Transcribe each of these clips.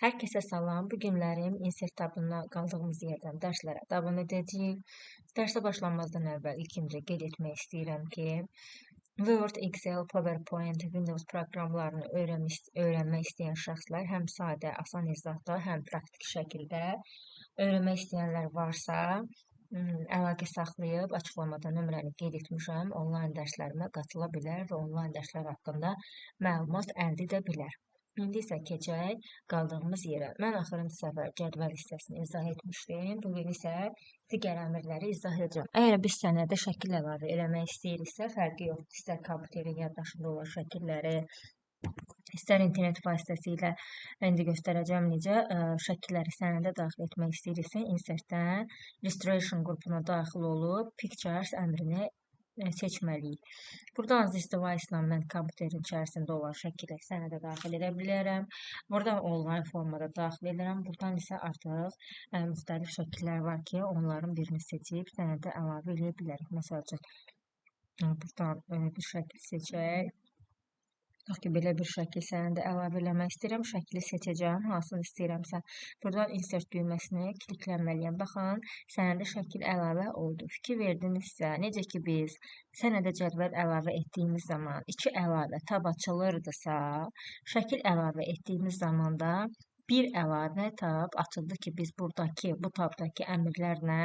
Hər kəsə salam. Bu günlərim insert tabında qaldığımız yerdən dərslərə davam edəcəyik. Dərsə başlamazdan əvvəl ilk öncə qeyd etmək istəyirəm ki, Word, Excel, PowerPoint, Windows proqramlarını öyrənmək istəyən şəxslər həm sadə, asan izahda, həm praktik şəkildə öyrənmək istəyənlər varsa, əlaqə saxlayıb açıqlamada nömrəni qeyd etmişəm. Onlayn dərslərimə qatıla bilər və onlayn dərslər haqqında məlumat əldə edə bilər. İndi isə keçək qaldığımız yerə. Mən axırıncı səfər cədvəl hissəsini izah etmişdim. Bugün isə digər əmrləri izah edəcəm. Əgər biz sənədə şəkil əlavə eləmək istəyiriksə, fərqi yoxdur. İstər kompüterin yaddaşında olan şəkilləri, istər internet vasitəsilə indi göstərəcəm necə şəkilləri sənədə daxil etmək istəyiriksə, insertdən Illustration qrupuna daxil olub Pictures əmrini seçməliyik. Buradan this device ilə mən kompüterin içərisində olan şəkili sənədə daxil edə bilərəm. Buradan onlayn formada daxil edirəm. Buradan isə artıq müxtəlif şəkillər var ki, onların birini seçib sənədə əlavə edə bilərik. Məsəl üçün, buradan bir şəkil seçək. Tutaq ki, belə bir şəkil sənədə əlavə eləmək istəyirəm. Şəkili seçəcəm, hansını istəyirəmsə. Buradan insert düyməsini klikləməliyəm. Baxın, sənədə şəkil əlavə oldu. Fikir verdinizsə, necə ki biz sənədə cədvəl əlavə etdiyimiz zaman 2 əlavə tab açılırdısa, şəkil əlavə etdiyimiz zaman da bir əlavə tab açıldı ki, biz buradakı, bu tabdakı əmrlərlə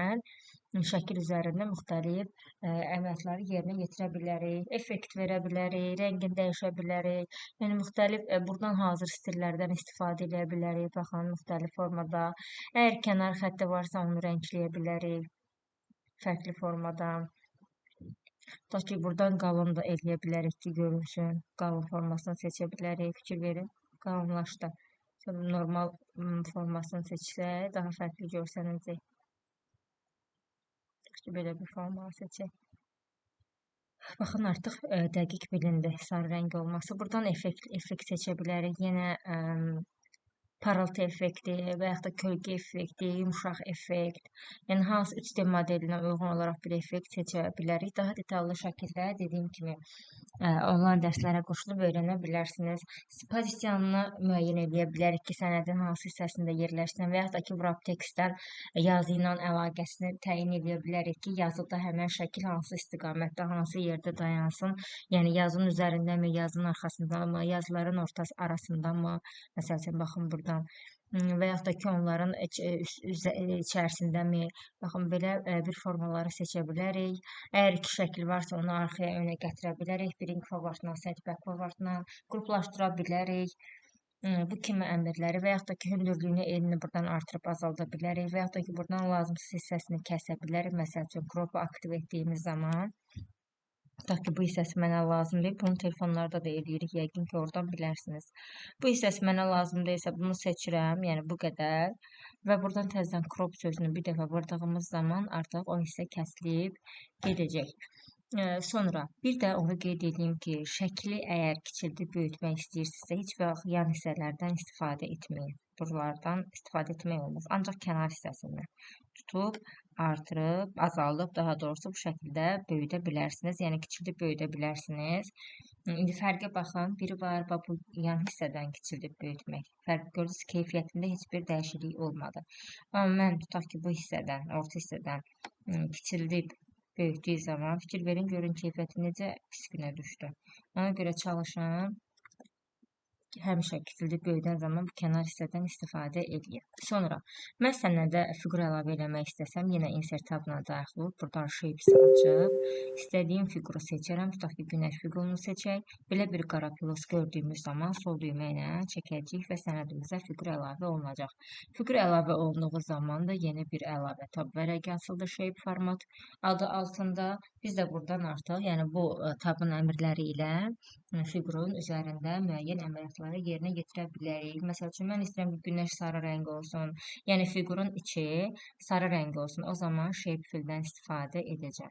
şəkil üzərində müxtəlif əməliyyatları yerinə yetirə bilərik, effekt verə bilərik, rəngini dəyişə bilərik. Yəni müxtəlif buradan hazır stillərdən istifadə edə bilərik. Baxın, müxtəlif formada. Əgər kənar xətti varsa, onu rəngləyə bilərik fərqli formada. Tutaq ki, buradan qalın da eləyə bilərik ki, görünsün. Qalın formasını seçə bilərik. Fikir verin, qalınlaşdı. Normal formasını seçsək, daha fərqli görsənəcək. Belə bir formanı seçək. Baxın, artıq dəqiq bilindi sarı rəng olması. Buradan effekt seçə bilərik. Yenə parıltı effekti və yaxud da kölgə effekti, yumşaq effekt. Yəni hansı 3D modelinə uyğun olaraq bir effekt seçə bilərik. Daha detallı şəkildə dediyim kimi onlayn dərslərə qoşulub öyrənə bilərsiniz. Pozisiyanını müəyyən edə bilərik ki, sənədin hansı hissəsində yerləşsin və yaxud da ki, wrap textdən yazı ilə əlaqəsini təyin edə bilərik ki, yazıda həmin şəkil hansı istiqamətdə, hansı yerdə dayansın. Yəni yazının üzərindəmi, yazının arxasındamı, yazıların ortası arasındamı? Məsəl üçün, baxın buradan. Və yaxud da ki, onların içərisindəmi? Baxın, belə bir formaları seçə bilərik. Əgər 2 şəkil varsa, onu arxaya, önə gətirə bilərik. Bring forwardla, set back forwardla qruplaşdıra bilərik. Bu kimi əmrləri və yaxud da ki, hündürlüyünü, enini buradan artırıb azalda bilərik və yaxud da ki, buradan lazımsız hissəsini kəsə bilərik. Məsəl üçün, crop aktiv etdiyimiz zaman, tutaq ki, bu hissəsi mənə lazımdır. Bunu telefonlarda da edirik, yəqin ki, oradan bilərsiniz. Bu hissəsi mənə lazım deyilsə, bunu seçirəm, yəni bu qədər. Və buradan təzədən crop sözünü bir dəfə vurdığımız zaman artıq o hissə kəsilib gedəcək. Sonra bir də onu qeyd edeyim ki, şəkli əgər kiçildib böyütmək istəyirsinizsə, heç vaxt yan hissələrdən istifadə etməyin. Buralardan istifadə etmək olmaz. Ancaq kənar hissəsindən tutub, artırıb, azaldıb, daha doğrusu bu şəkildə böyüdə bilərsiniz. Yəni kiçildib böyüdə bilərsiniz. İndi fərqə baxın. Biri var, bu yan hissədən kiçildib böyütmək. Fərq gördünüz, keyfiyyətində heç bir dəyişiklik olmadı. Amma mən tutaq ki, bu hissədən, orta hissədən kiçildib böyütdüyü zaman fikir verin, görün keyfiyyəti necə pis günə düşdü. Ona görə çalışın, həmişə kiçildib böyüdən zaman bu kənar hissədən istifadə edin. Sonra mən sənədə fiqur əlavə eləmək istəsəm, yenə insert tabına daxil olub, buradan shapes açıb, istədiyim fiquru seçərəm. Tutaq ki, günəş fiqurunu seçək. Belə bir qara pilos gördüyümüz zaman sol düymə ilə çəkəcəyik və sənədimizə fiqur əlavə olunacaq. Fiqur əlavə olunduğu zaman da yeni bir əlavə tab vərəqi açıldı shape format adı altında. Biz də buradan artıq, yəni bu tabın əmrləri ilə fiqurun üzərində müəyyən əməliyyatları yerinə yetirə bilərik. Məsəl üçün, mən istəyirəm ki, günəş sarı rəng olsun, yəni fiqurun içi sarı rəng olsun. O zaman shape fildən istifadə edəcəm.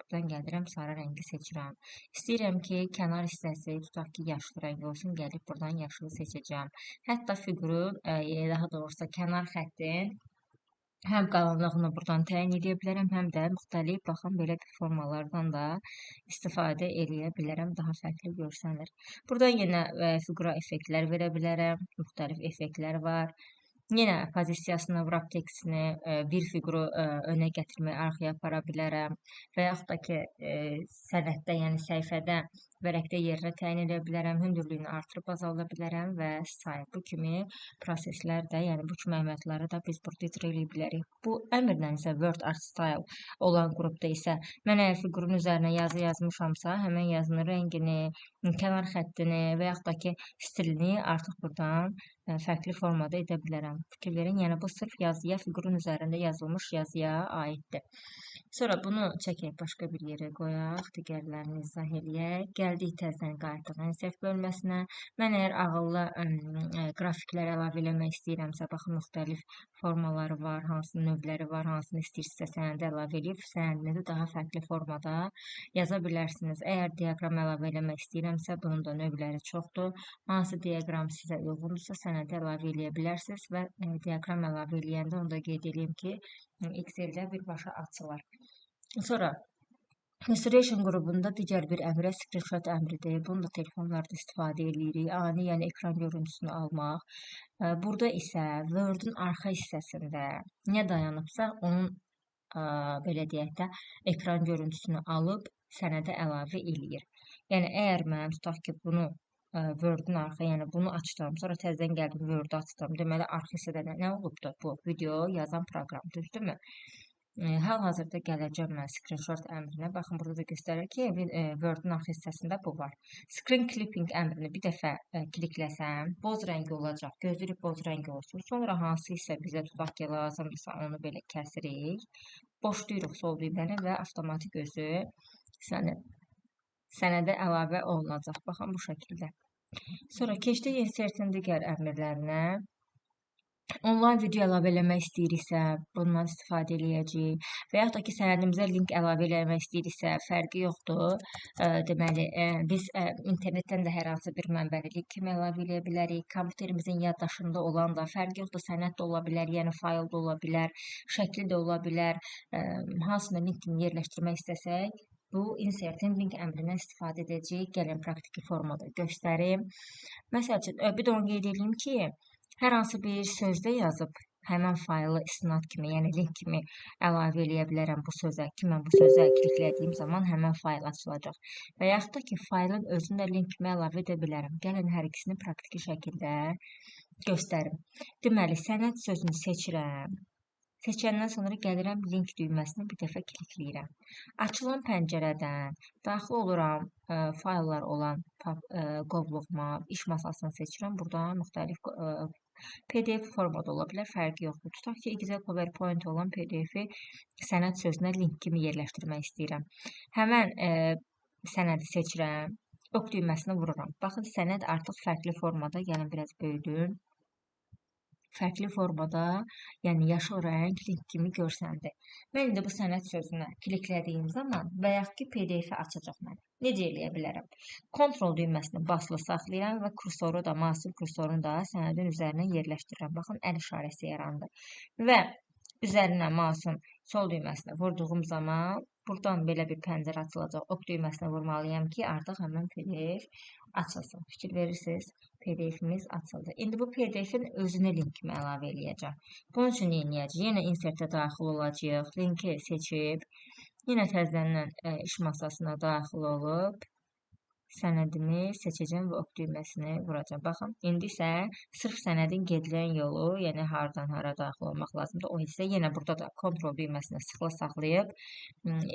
Buradan gəlirəm, sarı rəngi seçirəm. İstəyirəm ki, kənar hissəsi, tutaq ki, yaşlı rəng olsun, gəlib buradan yaşılı seçəcəm. Hətta fiqurun, daha doğrusu kənar xəttin Həm qalınlığını buradan təyin edə bilərəm, həm də müxtəlif baxın belə bir formalardan da istifadə edə bilərəm, daha fərqli görsənir. Buradan yenə fiqura effektlər verə bilərəm, müxtəlif effektlər var. Yenə pozisiyasını, wrap tekstini bir fiquru önə gətirməyə, arxaya apara bilərəm və yaxud da ki, sənəddə, yəni səhifədə, vərəqdə yerinə təyin edə bilərəm, hündürlüyünü artırıb azalda bilərəm və sair. Bu kimi proseslər də, yəni bu kimi əməliyyatları da biz burada icra edə bilərik. Bu əmrlə isə Word Art Style olan qrupda isə mən əgər fiqurun üzərinə yazı yazmışamsa, həmin yazının rəngini, kənar xəttini və yaxud da ki, stilini artıq buradan fərqli formada edə bilərəm. Fikir verin, yəni bu sırf yazıya, fiqurun üzərində yazılmış yazıya aiddir. Sonra bunu çəkək, başqa bir yerə qoyaq, digərlərini izah eləyək. Gəldik təzədən qayıtdıq insert bölməsinə. Mən əgər ağıllı qrafiklər əlavə eləmək istəyirəmsə, baxın, müxtəlif formaları var, hansı növləri var, hansını istəyirsinizsə sənədə əlavə edib, sənədinizi daha fərqli formada yaza bilərsiniz. Əgər diaqram əlavə eləmək istəyirəmsə, bunun da növləri çoxdur. Hansı diaqram sizə uyğundursa, sənədə əlavə eləyə bilərsiniz və diaqram əlavə eləyəndə onu da qeyd edeyim ki, Excel-də birbaşa açılır. Sonra Illustration qrupunda digər bir əmrə screenshot əmridir. Bunu da telefonlarda istifadə edirik. Ani, yəni ekran görüntüsünü almaq. Burada isə Word-ün arxa hissəsində nə dayanıbsa, onun belə deyək də, ekran görüntüsünü alıb sənədə əlavə eləyir. Yəni, əgər mən tutaq ki, bunu Word-ün arxa, yəni bunu açdım, sonra təzədən gəldim Word-u açdım. Deməli, arxa hissədə nə olubdur? Bu video yazan proqram, düzdürmü? Hal-hazırda gələcəm mən screenshot əmrinə. Baxın, burada da göstərir ki, Word-ün arxa hissəsində bu var. Screen clipping əmrini bir dəfə klikləsəm, boz rəngi olacaq. Gözləyirik boz rəngi olsun. Sonra hansı hissə bizə tutaq ki, lazımdırsa onu belə kəsirik. Boşlayırıq sol düyməni və avtomatik özü sənədə əlavə olunacaq. Baxın, bu şəkildə. Sonra keçdik insertin digər əmrlərinə. Onlayn video əlavə eləmək istəyiriksə, bundan istifadə eləyəcəyik. Və yaxud da ki, sənədimizə link əlavə eləmək istəyiriksə, fərqi yoxdur. Deməli, biz internetdən də hər hansı bir mənbəni link kimi əlavə eləyə bilərik. Kompüterimizin yaddaşında olan da, fərqi yoxdur, sənəd də ola bilər, yəni fayl da ola bilər, şəkli də ola bilər. Hansını link kimi yerləşdirmək istəsək, bu insertin link əmrindən istifadə edəcəyik. Gəlin, praktiki formada göstərim. Məsəl üçün, bir də onu qeyd edeyim ki, hər hansı bir sözdə yazıb həmən faylı istinad kimi, yəni link kimi əlavə eləyə bilərəm bu sözə ki, mən bu sözə kliklədiyim zaman həmən fayl açılacaq. Və yaxud da ki, faylın özünü də link kimi əlavə edə bilərəm. Gəlin, hər ikisini praktiki şəkildə göstərim. Deməli, sənəd sözünü seçirəm. Seçəndən sonra gəlirəm link düyməsinə bir dəfə klikləyirəm. Açılan pəncərədən daxil oluram fayllar olan qovluğuma, iş masasını seçirəm. Buradan müxtəlif PDF formada ola bilər, fərqi yoxdur. Tutaq ki, Excel PowerPoint olan PDF-i sənəd sözünə link kimi yerləşdirmək istəyirəm. Həmən sənədi seçirəm, ok düyməsini vururam. Baxın, sənəd artıq fərqli formada, yəni biraz böyüdüm. Fərqli formada, yəni yaşıl rəng link kimi görsəndi. Mən indi bu sənəd sözünə kliklədiyim zaman və yaxud ki, PDF-i açacaq mənə. Necə eləyə bilərəm? Kontrol düyməsini basılı saxlayıram və kursoru da, mouse'un kursorunu da sənədin üzərinə yerləşdirirəm. Baxın, əl işarəsi yarandı. Və üzərinə mouse'un sol düyməsini vurduğum zaman buradan belə bir pəncərə açılacaq. Ok düyməsini vurmalıyam ki, artıq həmin PDF açılsın. Fikir verirsiniz, PDF-imiz açıldı. İndi bu PDF-in özünə link kimi əlavə eləyəcəm. Bunun üçün nə edəcəyik? Yenə insertə daxil olacağıq. Linki seçib, yenə təzədən iş masasına daxil olub, sənədimi seçəcəm və ok düyməsini vuracam. Baxın, indi isə sırf sənədin gedilən yolu, yəni haradan hara daxil olmaq lazımdır. O isə yenə burada da kontrol düyməsini sıxılı saxlayıb,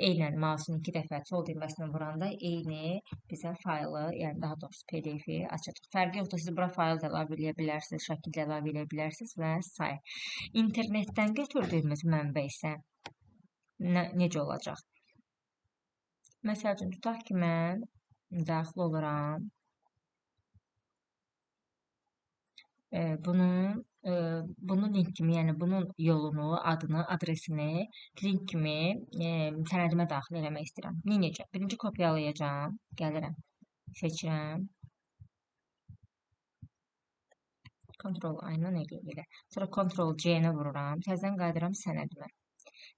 eynən mouse'un 2 dəfə sol düyməsini vuranda eyni bizə faylı, yəni daha doğrusu PDF-i açacaq. Fərqi yoxdur, siz bura fayl da əlavə eləyə bilərsiniz, şəkil də əlavə eləyə bilərsiniz və s. İnternetdən götürdüyümüz mənbə isə necə olacaq? Məsəl üçün, tutaq ki, mən daxil oluram. Bunu link kimi, yəni bunun yolunu, adını, adresini link kimi sənədimə daxil eləmək istəyirəm. Necə? Birinci kopyalayacağım. Gəlirəm, seçirəm. Ctrl A-dan elə. Sonra Ctrl C-nə vururam. Təzədən qayıdıram sənədimə.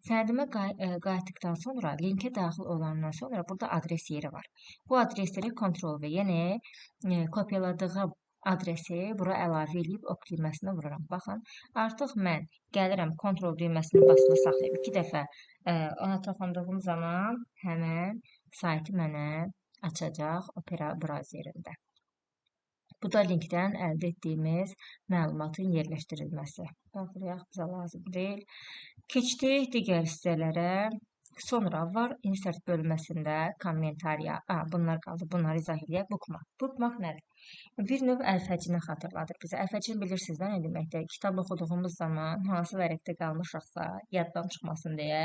Sənədimə qayıtdıqdan sonra linkə daxil olandan sonra burada adres yeri var. Bu adresləri Ctrl V, yəni kopyaladığım adresi bura əlavə edib OK düyməsinə vururam. Baxın, artıq mən gəlirəm Ctrl düyməsini basılı saxlayıb 2 dəfə ona toxunduğum zaman həmən saytı mənə açacaq Opera brauzerində. Bu da linkdən əldə etdiyimiz məlumatın yerləşdirilməsi. Baxırıq, bizə lazım deyil. Keçdik digər hissələrə. Sonra var insert bölməsində kommentariya. Bunlar qaldı. Bunları izah edək. Bookmark. Bookmark nədir? Bir növ əlfəcini xatırladır bizə. Əlfəcini bilirsiniz də nə deməkdir? Kitab oxuduğumuz zaman hansı vərəqdə qalmışıqsa, yaddan çıxmasın deyə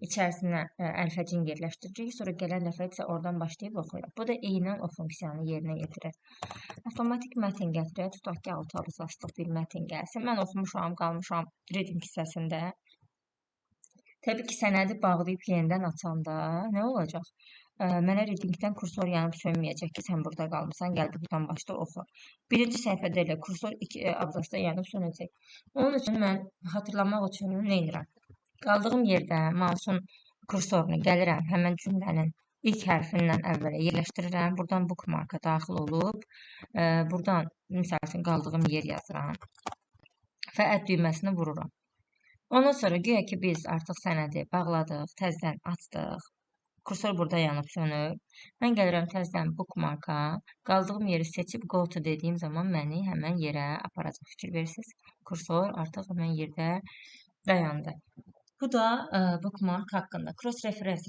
içərisinə əlfəcin yerləşdiririk. Sonra gələn dəfə isə oradan başlayıb oxuyuruq. Bu da eynən o funksiyanı yerinə yetirir. Avtomatik mətn gətirək. Tutaq ki, 6 abzazlıq bir mətn gəlsin. Mən oxumuşam, qalmışam reading hissəsində. Təbii ki, sənədi bağlayıb yenidən açanda nə olacaq? Mənə readingdən kursor yanıb sönməyəcək ki, sən burada qalmışsan, gəl buradan başda oxu. Birinci səhifədə elə kursor 2 abzasda yanıb sönəcək. Onun üçün mən xatırlamaq üçün nə edirəm? Qaldığım yerdə mouse'un kursorunu gəlirəm, həmən cümlənin ilk hərfindən əvvələ yerləşdirirəm. Buradan bookmark'a daxil olub, buradan misal üçün qaldığım yer yazıram və add düyməsini vururam. Ondan sonra güya ki, biz artıq sənədi bağladıq, təzədən açdıq. Kursor burada yanıb sönüb. Mən gəlirəm təzədən bookmark'a, qaldığım yeri seçib go to dediyim zaman məni həmən yerə aparacaq. Fikir verirsiniz. Kursor artıq həmən yerdə dayandı. Bu da bookmark haqqında. Cross reference